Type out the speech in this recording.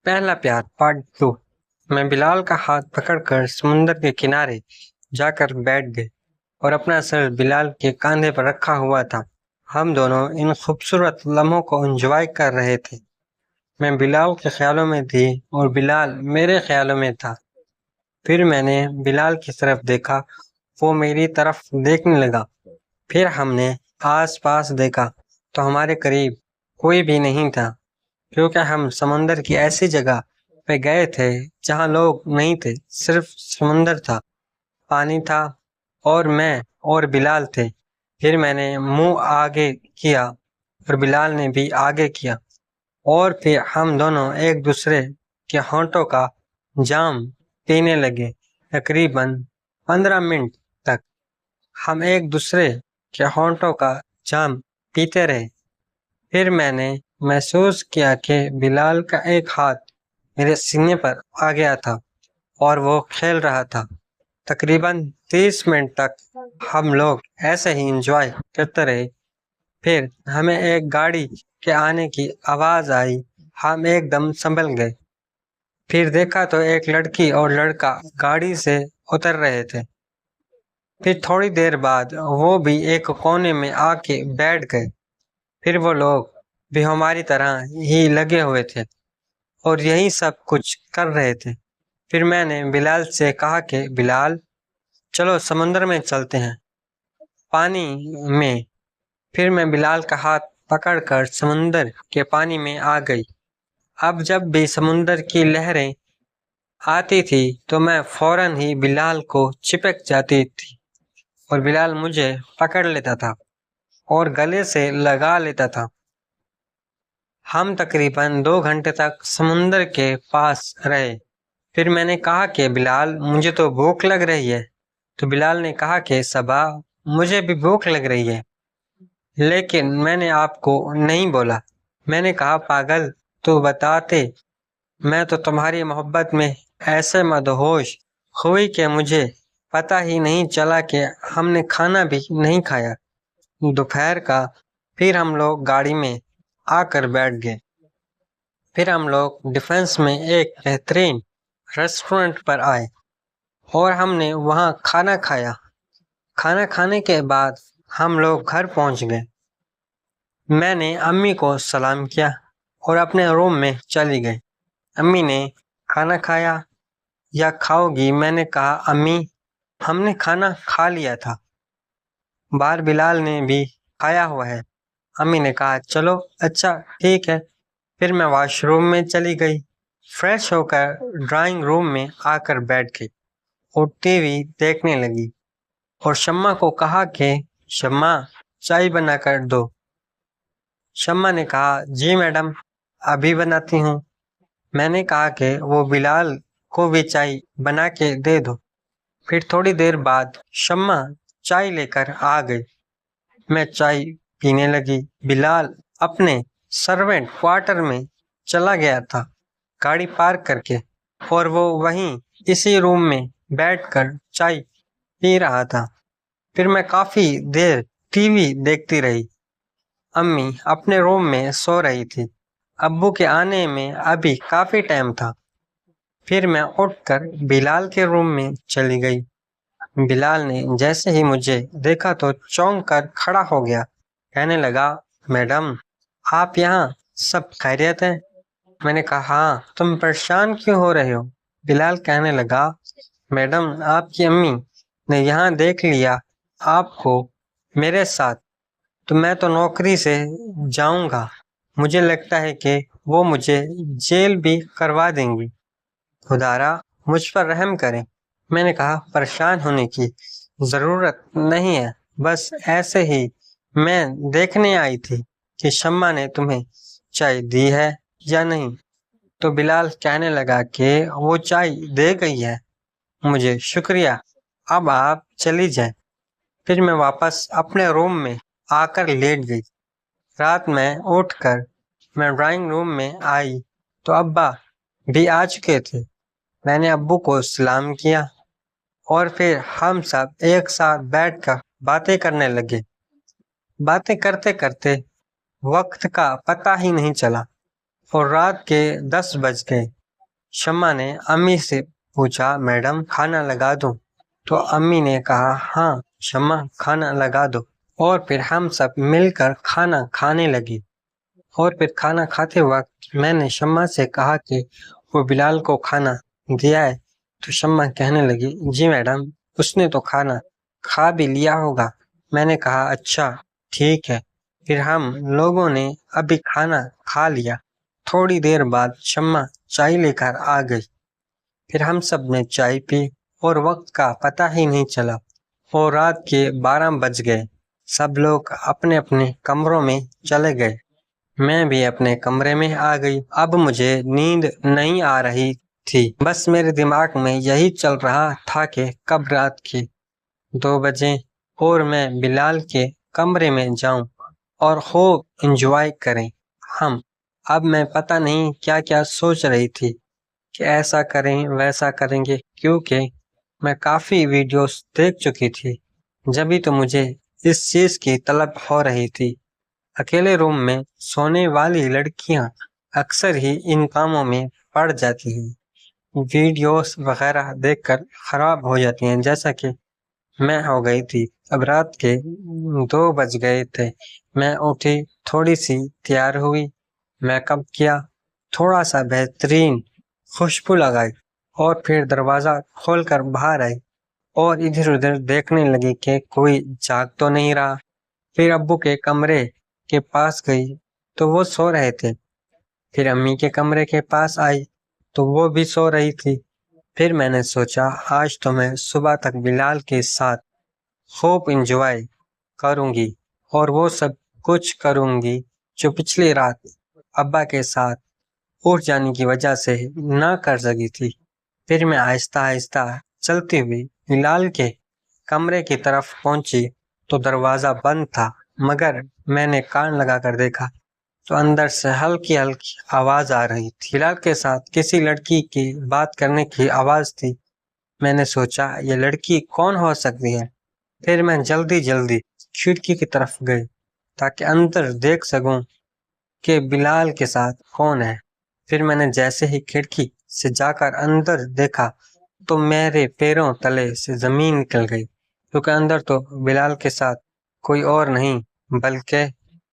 पहला प्यार पार्ट 2। मैं बिलाल का हाथ पकड़कर समुंदर के किनारे जाकर बैठ गए और अपना सर बिलाल के कंधे पर रखा हुआ था। हम दोनों इन खूबसूरत लम्हों को एंजॉय कर रहे थे। मैं बिलाल के ख्यालों में थी और बिलाल मेरे ख्यालों में था। फिर मैंने बिलाल की तरफ देखा, वो मेरी तरफ देखने लगा। फिर हमने आस-पास देखा तो हमारे करीब कोई भी नहीं था, क्योंकि हम समंदर की ऐसी जगह पे गए थे जहाँ लोग नहीं थे, सिर्फ समुंदर था, पानी था और मैं और बिलाल थे। फिर मैंने मुंह आगे किया और बिलाल ने भी आगे किया और फिर हम दोनों एक दूसरे के होंठों का जाम पीने लगे। तकरीबन 15 मिनट तक हम एक दूसरे के होंठों का जाम पीते रहे। फिर मैंने महसूस किया कि बिलाल का एक हाथ मेरे सीने पर आ गया था और वो खेल रहा था। तकरीबन 30 मिनट तक हम लोग ऐसे ही एंजॉय करते रहे। फिर हमें एक गाड़ी के आने की आवाज़ आई। हम एकदम संभल गए। फिर देखा तो एक लड़की और लड़का गाड़ी से उतर रहे थे। फिर थोड़ी देर बाद वो भी एक कोने में आके बैठ गए। फिर वो लोग भी हमारी तरह ही लगे हुए थे और यही सब कुछ कर रहे थे। फिर मैंने बिलाल से कहा कि बिलाल, चलो समुंदर में चलते हैं, पानी में। फिर मैं बिलाल का हाथ पकड़कर समुंदर के पानी में आ गई। अब जब भी समुंदर की लहरें आती थी तो मैं फौरन ही बिलाल को चिपक जाती थी और बिलाल मुझे पकड़ लेता था और गले से लगा लेता था। हम तकरीबन 2 घंटे तक समुंदर के पास रहे। फिर मैंने कहा कि बिलाल, मुझे तो भूख लग रही है। तो बिलाल ने कहा कि सबा, मुझे भी भूख लग रही है, लेकिन मैंने आपको नहीं बोला। मैंने कहा, पागल, तू बताते, मैं तो तुम्हारी मोहब्बत में ऐसे मदहोश हुई कि मुझे पता ही नहीं चला कि हमने खाना भी नहीं खाया। दोपहर का फिर हम लोग गाड़ी में आकर बैठ गए। फिर हम लोग डिफेंस में एक बेहतरीन रेस्टोरेंट पर आए और हमने वहाँ खाना खाया। खाना खाने के बाद हम लोग घर पहुँच गए। मैंने अम्मी को सलाम किया और अपने रूम में चली गई। अम्मी ने खाना खाया या खाओगी? मैंने कहा, अम्मी, हमने खाना खा लिया था, बाहर बिलाल ने भी खाया हुआ है। अम्मी ने कहा, चलो अच्छा ठीक है। फिर मैं वॉशरूम में चली गई। फ्रेश होकर ड्राइंग रूम में आकर बैठ गई और टीवी देखने लगी और शम्मा को कहा कि शम्मा, चाय बना कर दो। शम्मा ने कहा, जी मैडम, अभी बनाती हूँ। मैंने कहा कि वो बिलाल को भी चाय बना के दे दो। फिर थोड़ी देर बाद शम्मा चाय लेकर आ गई। मैं चाय पीने लगी। बिलाल अपने सर्वेंट क्वार्टर में चला गया था गाड़ी पार्क करके, और वो वहीं इसी रूम में बैठकर चाय पी रहा था। फिर मैं काफी देर टीवी देखती रही। अम्मी अपने रूम में सो रही थी। अब्बू के आने में अभी काफी टाइम था। फिर मैं उठकर बिलाल के रूम में चली गई। बिलाल ने जैसे ही मुझे देखा तो चौंक कर खड़ा हो गया। कहने लगा, मैडम, आप यहाँ, सब खैरियत है? मैंने कहा, हाँ, तुम परेशान क्यों हो रहे हो? बिलाल कहने लगा, मैडम, आपकी अम्मी ने यहाँ देख लिया आपको मेरे साथ, तो मैं तो नौकरी से जाऊंगा। मुझे लगता है कि वो मुझे जेल भी करवा देंगी। खुदारा मुझ पर रहम करें। मैंने कहा, परेशान होने की ज़रूरत नहीं है, बस ऐसे ही मैं देखने आई थी कि शम्मा ने तुम्हें चाय दी है या नहीं। तो बिलाल कहने लगा कि वो चाय दे गई है मुझे, शुक्रिया, अब आप चली जाएं। फिर मैं वापस अपने रूम में आकर लेट गई। रात में उठकर मैं ड्राइंग रूम में आई तो अब्बा भी आ चुके थे। मैंने अब्बू को सलाम किया और फिर हम सब एक साथ बैठकर बातें करने लगे। बातें करते करते वक्त का पता ही नहीं चला। اور رات کے 10 بج گئے۔ شمع نے امی سے پوچھا، میڈم کھانا لگا دوں؟ تو امی نے کہا، ہاں شمع کھانا لگا دو۔ اور پھر ہم سب مل کر کھانا کھانے لگے۔ اور پھر کھانا کھاتے وقت میں نے شمع سے کہا کہ وہ بلال کو کھانا دیا ہے؟ تو شمع کہنے لگی، جی میڈم اس نے تو کھانا کھا بھی لیا ہوگا۔ میں نے کہا، اچھا ٹھیک ہے۔ پھر ہم لوگوں نے ابھی کھانا کھا لیا۔ تھوڑی دیر بعد شمع چائے لے کر آ گئی۔ پھر ہم سب نے چائے پی اور وقت کا پتہ ہی نہیں چلا اور رات کے 12 بج گئے۔ سب لوگ اپنے اپنے کمروں میں چلے گئے۔ میں بھی اپنے کمرے میں آ گئی۔ اب مجھے نیند نہیں آ رہی تھی، بس میرے دماغ میں یہی چل رہا تھا کہ کب رات کے 2 بجیں اور میں بلال کے کمرے میں جاؤں اور خوب انجوائے کریں ہم۔ اب میں پتہ نہیں کیا کیا سوچ رہی تھی کہ ایسا کریں ویسا کریں گے، کیونکہ میں کافی ویڈیوز دیکھ چکی تھی۔ جبھی تو مجھے اس چیز کی طلب ہو رہی تھی۔ اکیلے روم میں سونے والی لڑکیاں اکثر ہی ان کاموں میں پڑ جاتی ہیں، ویڈیوز وغیرہ دیکھ کر خراب ہو جاتی ہیں، جیسا کہ میں ہو گئی تھی۔ اب رات کے 2 بج گئے تھے۔ میں اٹھی، تھوڑی سی تیار ہوئی، میک اپ کیا، تھوڑا سا بہترین خوشبو لگائی اور پھر دروازہ کھول کر باہر آئی اور ادھر ادھر دیکھنے لگی کہ کوئی جاگ تو نہیں رہا۔ پھر ابو کے کمرے کے پاس گئی تو وہ سو رہے تھے۔ پھر امی کے کمرے کے پاس آئی تو وہ بھی سو رہی تھی۔ پھر میں نے سوچا آج تو میں صبح تک بلال کے ساتھ خوب انجوائے کروں گی اور وہ سب کچھ کروں گی جو پچھلی رات ابا کے ساتھ اٹھ جانے کی وجہ سے نہ کر سکی تھی۔ پھر میں آہستہ آہستہ چلتی ہوئی بلال کے کمرے کی طرف پہنچی تو دروازہ بند تھا، مگر میں نے کان لگا کر دیکھا تو اندر سے ہلکی ہلکی آواز آ رہی تھی۔ بلال کے ساتھ کسی لڑکی کی بات کرنے کی آواز تھی۔ میں نے سوچا یہ لڑکی کون ہو سکتی ہے؟ پھر میں جلدی جلدی کھڑکی کی طرف گئی تاکہ اندر دیکھ سکوں کہ بلال کے ساتھ کون ہے۔ پھر میں نے جیسے ہی کھڑکی سے جا کر اندر دیکھا تو میرے پیروں تلے سے زمین نکل گئی، کیونکہ اندر تو بلال کے ساتھ کوئی اور نہیں بلکہ